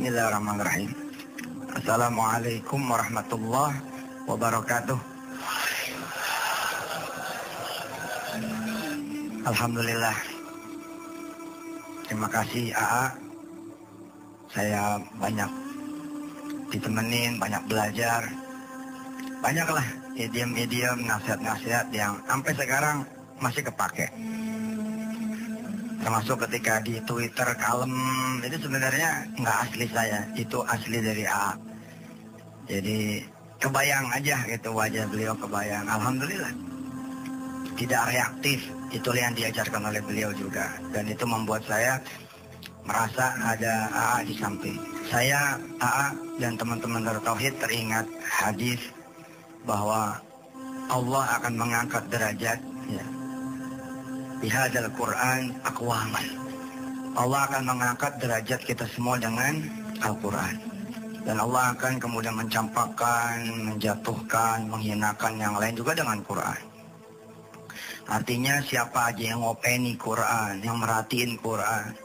Bismillahirrahmanirrahim. Assalamualaikum warahmatullahi wabarakatuh. Alhamdulillah. Terima kasih AA. Saya banyak ditemenin, banyak belajar. Banyaklah idiom-idiom, nasihat-nasihat yang sampai sekarang masih kepake. Termasuk ketika di Twitter kalem, itu sebenarnya nggak asli saya, itu asli dari AA. Jadi kebayang aja gitu wajah beliau, kebayang. Alhamdulillah tidak reaktif, itulah yang diajarkan oleh beliau juga. Dan itu membuat saya merasa ada AA di samping. Saya, AA dan teman-teman dari Tauhid teringat hadis bahwa Allah akan mengangkat derajat ya, bihadzal Quran aqwaman. Allah akan mengangkat derajat kita semua dengan Al-Quran. Dan Allah akan kemudian mencampakkan, menjatuhkan, menghinakan yang lain juga dengan Quran. Artinya siapa aja yang ngopeni Quran, yang merhatiin Quran,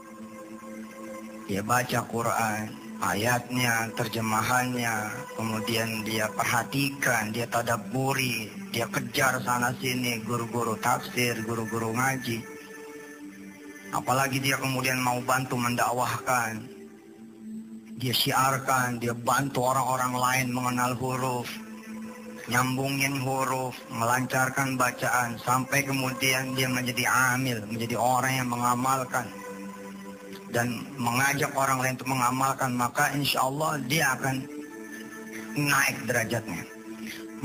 dia baca Quran, ayatnya, terjemahannya, kemudian dia perhatikan, dia tadabburi, dia kejar sana sini, guru-guru tafsir, guru-guru ngaji. Apalagi dia kemudian mau bantu mendakwahkan, dia syiarkan, dia bantu orang-orang lain mengenal huruf, nyambungin huruf, melancarkan bacaan, sampai kemudian dia menjadi amil, menjadi orang yang mengamalkan dan mengajak orang lain untuk mengamalkan, maka insya Allah dia akan naik derajatnya.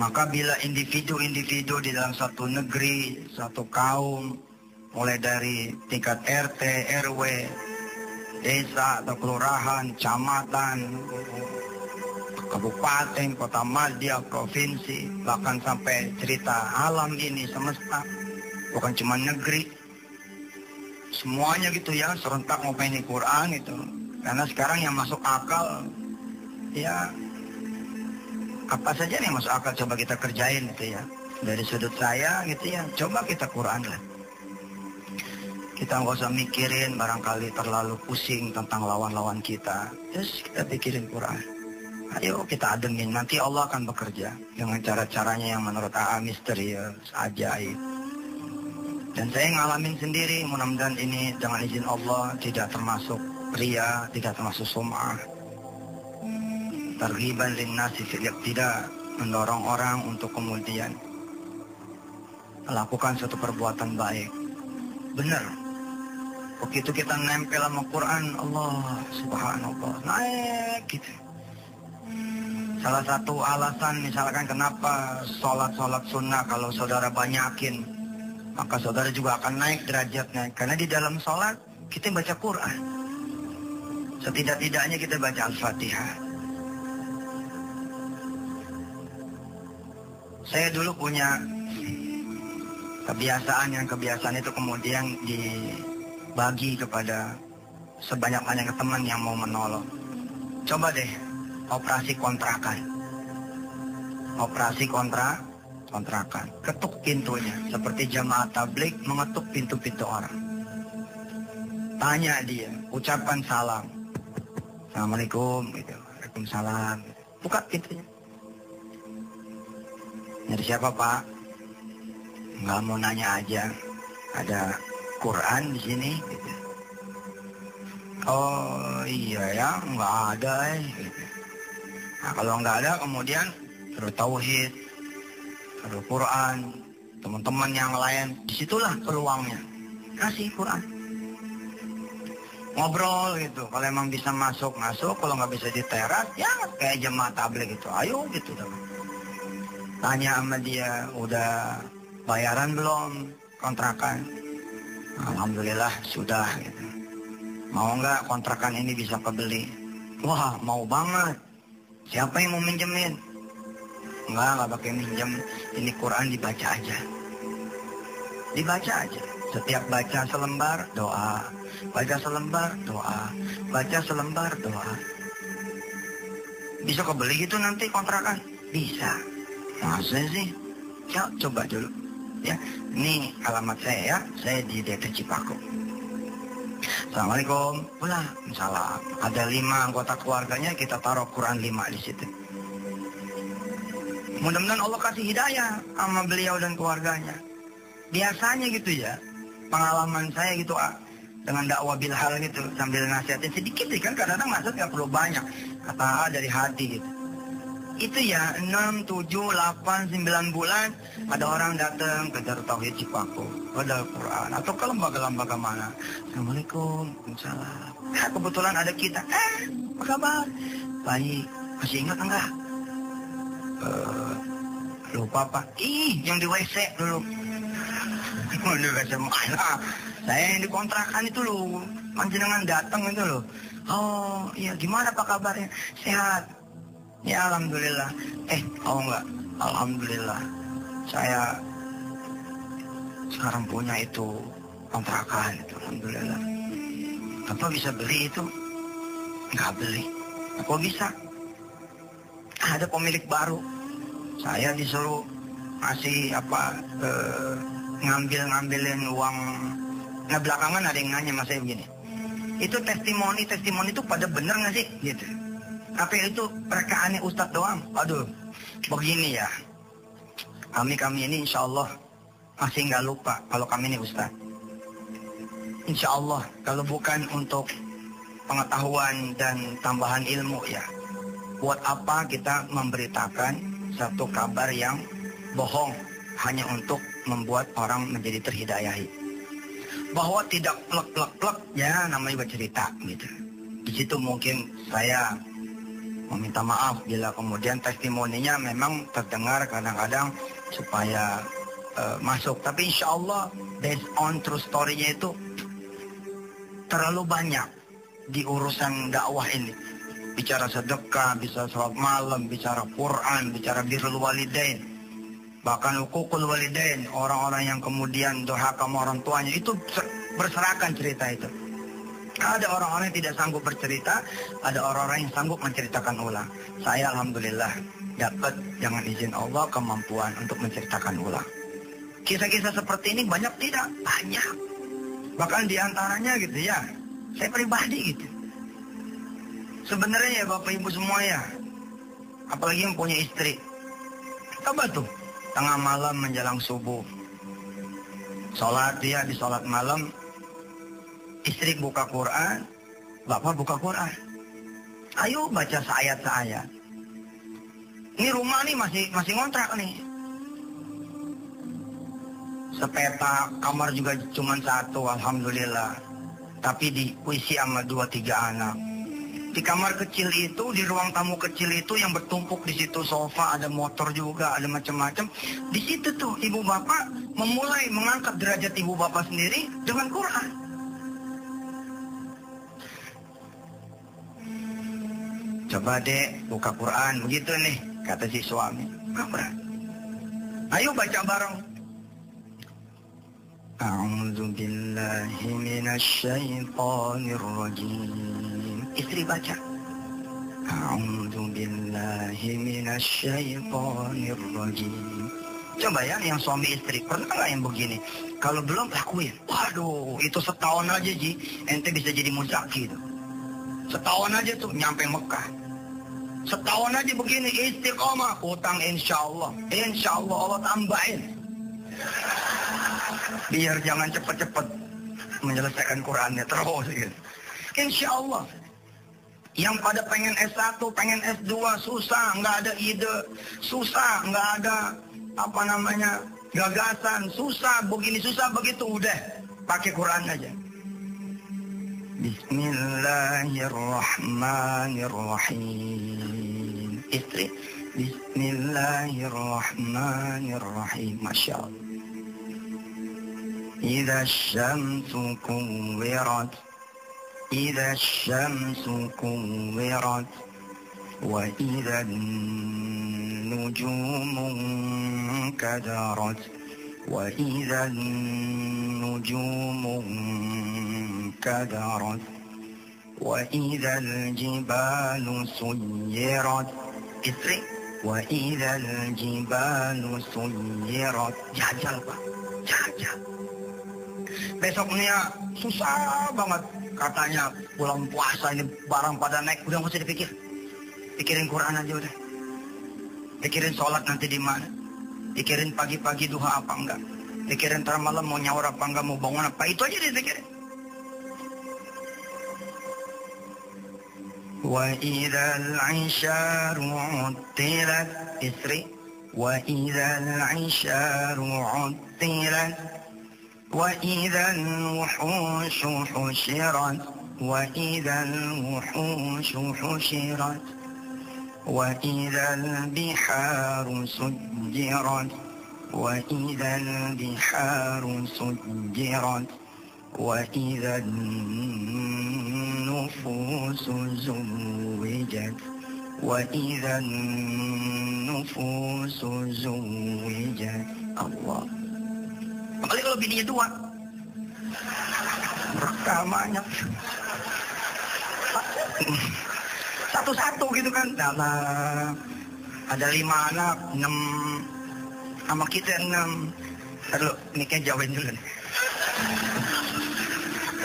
Maka bila individu-individu di dalam satu negeri, satu kaum, mulai dari tingkat RT, RW, desa atau kelurahan, kecamatan, kabupaten, kota madya, provinsi, bahkan sampai cerita alam ini semesta, bukan cuma negeri, semuanya gitu ya, serentak ngopeni Quran itu. Karena sekarang yang masuk akal, ya apa saja nih masuk akal coba kita kerjain gitu ya. Dari sudut saya gitu ya, coba kita Quran lah. Kita nggak usah mikirin barangkali terlalu pusing tentang lawan-lawan kita. Terus kita pikirin Quran. Ayo kita ademin, nanti Allah akan bekerja dengan cara-caranya yang menurut AA misterius, ajaib. Dan saya ngalamin sendiri, mudah-mudahan ini dengan izin Allah tidak termasuk ria, tidak termasuk sum'ah. Targhiban linnasi fil iqtida, mendorong orang untuk kemudian melakukan suatu perbuatan baik. Benar. Begitu kita nempel sama Quran, Allah subhanallah, naik gitu. Salah satu alasan misalkan kenapa sholat sunnah kalau saudara banyakin, maka saudara juga akan naik derajatnya. Karena di dalam sholat kita baca Quran. Setidak-tidaknya kita baca Al-Fatihah. Saya dulu punya kebiasaan, yang kebiasaan itu kemudian dibagi kepada sebanyak-banyak teman yang mau menolong. Coba deh operasi kontrakan. Operasi kontrakan. Ketuk pintunya seperti jamaah tabligh mengetuk pintu-pintu orang. Tanya dia, ucapkan salam. Assalamualaikum gitu. Waalaikumsalam. Buka pintunya. Dari siapa Pak? Nggak mau nanya aja. Ada Quran di sini gitu. Oh iya ya, nggak ada gitu. Nah kalau nggak ada kemudian terus tauhid, terus Quran, teman-teman yang lain, disitulah peluangnya. Kasih Quran. Ngobrol gitu, kalau emang bisa masuk, kalau nggak bisa di teras, ya kayak jemaah tabligh gitu, ayo gitu teman. Tanya sama dia, udah bayaran belum kontrakan? Alhamdulillah sudah gitu. Mau nggak kontrakan ini bisa kebeli? Wah mau banget. Siapa yang mau minjemin? Nggak pakai minjem. Ini Quran dibaca aja. Dibaca aja. Setiap baca selembar doa, baca selembar doa, baca selembar doa. Bisa kebeli gitu nanti kontrakan? Bisa. Masa sih? Ya, coba dulu. Ya, ini alamat saya ya. Saya di Desa Cipaku. Assalamualaikum. Waalaikumsalam. Ada 5 anggota keluarganya, kita taruh Quran 5 di situ. Mudah-mudahan Allah kasih hidayah sama beliau dan keluarganya. Biasanya gitu ya, pengalaman saya gitu dengan dakwah bilhal gitu, sambil nasihatin sedikit kan, kadang-kadang maksud nggak perlu banyak, kata dari hati gitu. Itu ya 6, 7, 8, 9 bulan ada orang datang ke Darut Tauhid Cipaku, ke Al-Quran atau ke lembaga-lembaga mana. Assalamualaikum, waalaikumsalam. Kebetulan ada kita. Apa kabar? Baik. Masih ingat enggak? Lupa Pak. Yang di WC dulu. Di WC mana? Saya yang di kontrakan itu loh. Panjenengan datang itu loh. Oh iya, gimana Pak kabarnya? Sehat. Ya alhamdulillah. Enggak. Alhamdulillah. Saya sekarang punya itu kontrakan itu, alhamdulillah. Bapak bisa beli itu? Nggak beli. Kok bisa? Ada pemilik baru. Saya disuruh ngasih ngambilin uang. Nah belakangan ada yang nanya sama saya begini. Itu testimoni itu pada bener nggak sih? Gitu. Apa itu rekaannya Ustadz doang? Aduh, begini ya. Kami ini insya Allah masih nggak lupa kalau kami ini Ustadz. Insya Allah kalau bukan untuk pengetahuan dan tambahan ilmu ya. Buat apa kita memberitakan satu kabar yang bohong hanya untuk membuat orang menjadi terhidayahi. Bahwa tidak plek ya namanya bercerita gitu. Di situ mungkin saya meminta maaf bila kemudian testimoninya memang terdengar kadang-kadang supaya masuk. Tapi insya Allah based on true story-nya itu terlalu banyak di urusan dakwah ini. Bicara sedekah, bicara sholat malam, bicara Quran, bicara birrul walidain. Bahkan hukukul walidain, orang-orang yang kemudian durhaka sama orang tuanya, itu berserakan cerita itu. Ada orang-orang yang tidak sanggup bercerita, ada orang-orang yang sanggup menceritakan ulang. Saya alhamdulillah dapat dengan izin Allah kemampuan untuk menceritakan ulang. Kisah-kisah seperti ini banyak tidak? Banyak. Bahkan diantaranya gitu ya, saya pribadi gitu. Sebenarnya ya Bapak Ibu semua ya, apalagi yang punya istri. Coba tuh, tengah malam menjelang subuh. Sholat dia di sholat malam, istri buka Quran, Bapak buka Quran. Ayo baca seayat-seayat. Ini rumah nih masih ngontrak nih. Sepeta, kamar juga cuma 1, alhamdulillah. Tapi diisi sama 2-3 anak. Di kamar kecil itu, di ruang tamu kecil itu yang bertumpuk di situ sofa, ada motor juga, ada macam-macam. Di situ tuh ibu bapak memulai mengangkat derajat ibu bapak sendiri dengan Quran. Coba dek buka Quran begitu nih, kata si suami. Quran. Ayo baca bareng. A'udzu billahi minasyaitonir rajim. Istri baca. A'udzu billahi minasyaitonir rajim. Coba ya yang suami istri, pernah nggak yang begini? Kalau belum lakuin. Waduh, itu setahun aja Ji, ente bisa jadi muzaki tuh. Setahun aja tuh nyampe Mekah. Setahun aja begini istiqomah, utang insyaallah. Insyaallah Allah tambahin. Biar jangan cepat-cepat menyelesaikan Qurannya terus gitu. Insyaallah. Yang pada pengen S1, pengen S2 susah, nggak ada ide, susah, nggak ada gagasan, susah begini, susah begitu, udah pakai Quran aja. Bismillahirrahmanirrahim. Istri, Bismillahirrahmanirrahim. Masya Allah. Idza syamsu kuwirat, idza syamsu kuwirat, wa idza nujumu kadarat, wa idza nujumu kadarat, wa idza jibalu suyirat. Istri, wa idza jibalu suyirat. Jajal Pak, jajal. Besoknya susah banget. Katanya bulan puasa ini barang pada naik. Udah nggak usah dipikir. Pikirin Quran aja udah. Pikirin sholat nanti di mana. Pikirin pagi-pagi duha apa enggak. Pikirin ntar malam mau nyaur apa enggak, mau bangun apa. Itu aja dipikirin. Wa idzal 'isyaru 'uttilat Isri. Wa idzal 'isyaru 'uttilat. Wa idzal wuhushu husyirat. Wa idzal wuhushu husyirat. Wa idzal biharu sujjirat. Wa idzal biharu sujjirat. Wa idzal nufusu zuwijat. Wa idzal nufusu zuwijat. Allah. Apalagi kalau bininya dua. Rekamannya satu-satu gitu kan. Nah, ada 5 anak, 6 sama kita 6. Lalu nikah jauhin dulu nih.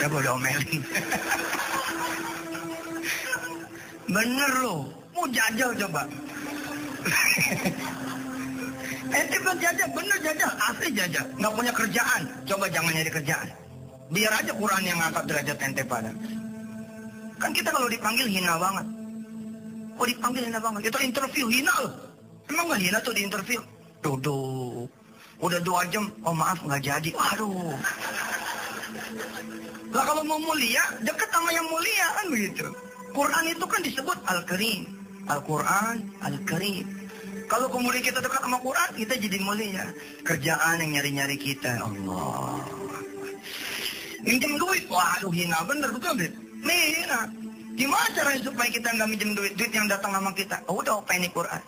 Ya gue udah omelin. Bener loh, mau jajal coba. Ente bukan jajal, bener jajal, asli jajal. Nggak punya kerjaan, coba jangan nyari kerjaan. Biar aja Quran yang ngangkat derajat ente pada. Kan kita kalau dipanggil hina banget. Oh dipanggil hina banget, itu interview hina loh. Emang nggak hina tuh di interview? Duduk, udah 2 jam, oh maaf nggak jadi, aduh. Lah kalau mau mulia, deket sama yang mulia kan begitu. Quran itu kan disebut Al-Karim. Al-Quran, Al-Karim. Kalau kemudian kita dekat sama Quran, kita jadi mulia. Kerjaan yang nyari-nyari kita, Allah. Minjem duit, waduh hina bener, betul betul. Hina. Gimana caranya supaya kita nggak minjem duit yang datang sama kita? Oh, udah open ini Quran.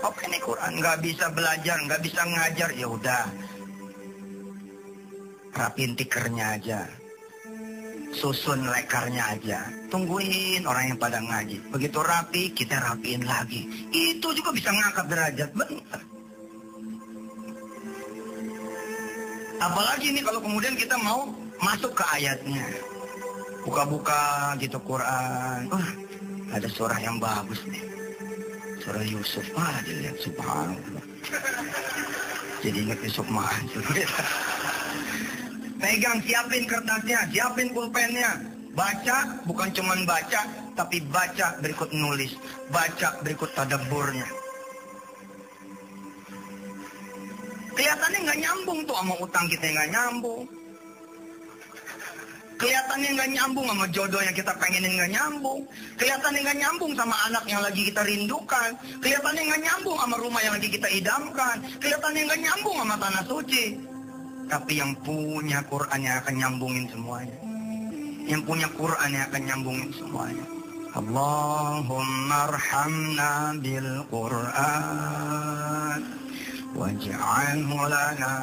Open ini Quran, nggak bisa belajar, nggak bisa ngajar, ya udah. Rapiin tikernya aja. Susun lekarnya aja. Tungguin orang yang pada ngaji. Begitu rapi, kita rapiin lagi. Itu juga bisa ngangkat derajat, bener. Apalagi nih kalau kemudian kita mau masuk ke ayatnya. Buka-buka gitu Quran. Ada surah yang bagus nih. Surah Yusuf. Dilihat subhanallah. Jadi ingat Yusuf mah. Pegang, siapin kertasnya, siapin pulpennya. Baca, bukan cuman baca, tapi baca berikut nulis. Baca berikut tadabburnya. Kelihatannya nggak nyambung tuh sama utang kita, nggak nyambung. Kelihatannya nggak nyambung sama jodoh yang kita pengenin, nggak nyambung. Kelihatannya nggak nyambung sama anak yang lagi kita rindukan. Kelihatannya nggak nyambung sama rumah yang lagi kita idamkan. Kelihatannya nggak nyambung sama tanah suci. Tapi yang punya Quran yang akan nyambungin semuanya. Yang punya Quran yang akan nyambungin semuanya. Allahumma arhamna bil Quran waj'alhu lana.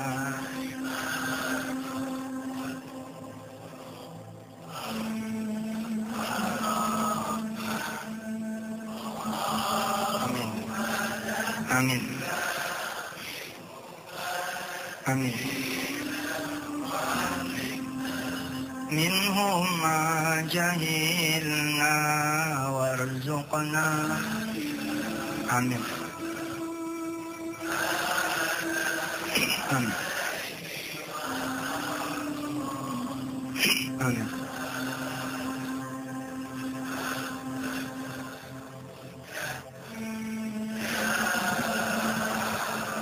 Amin. Amin. Amin. Minhum ma jahilna warzuqna. Amin. Amin. Amin.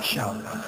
Insyaallah.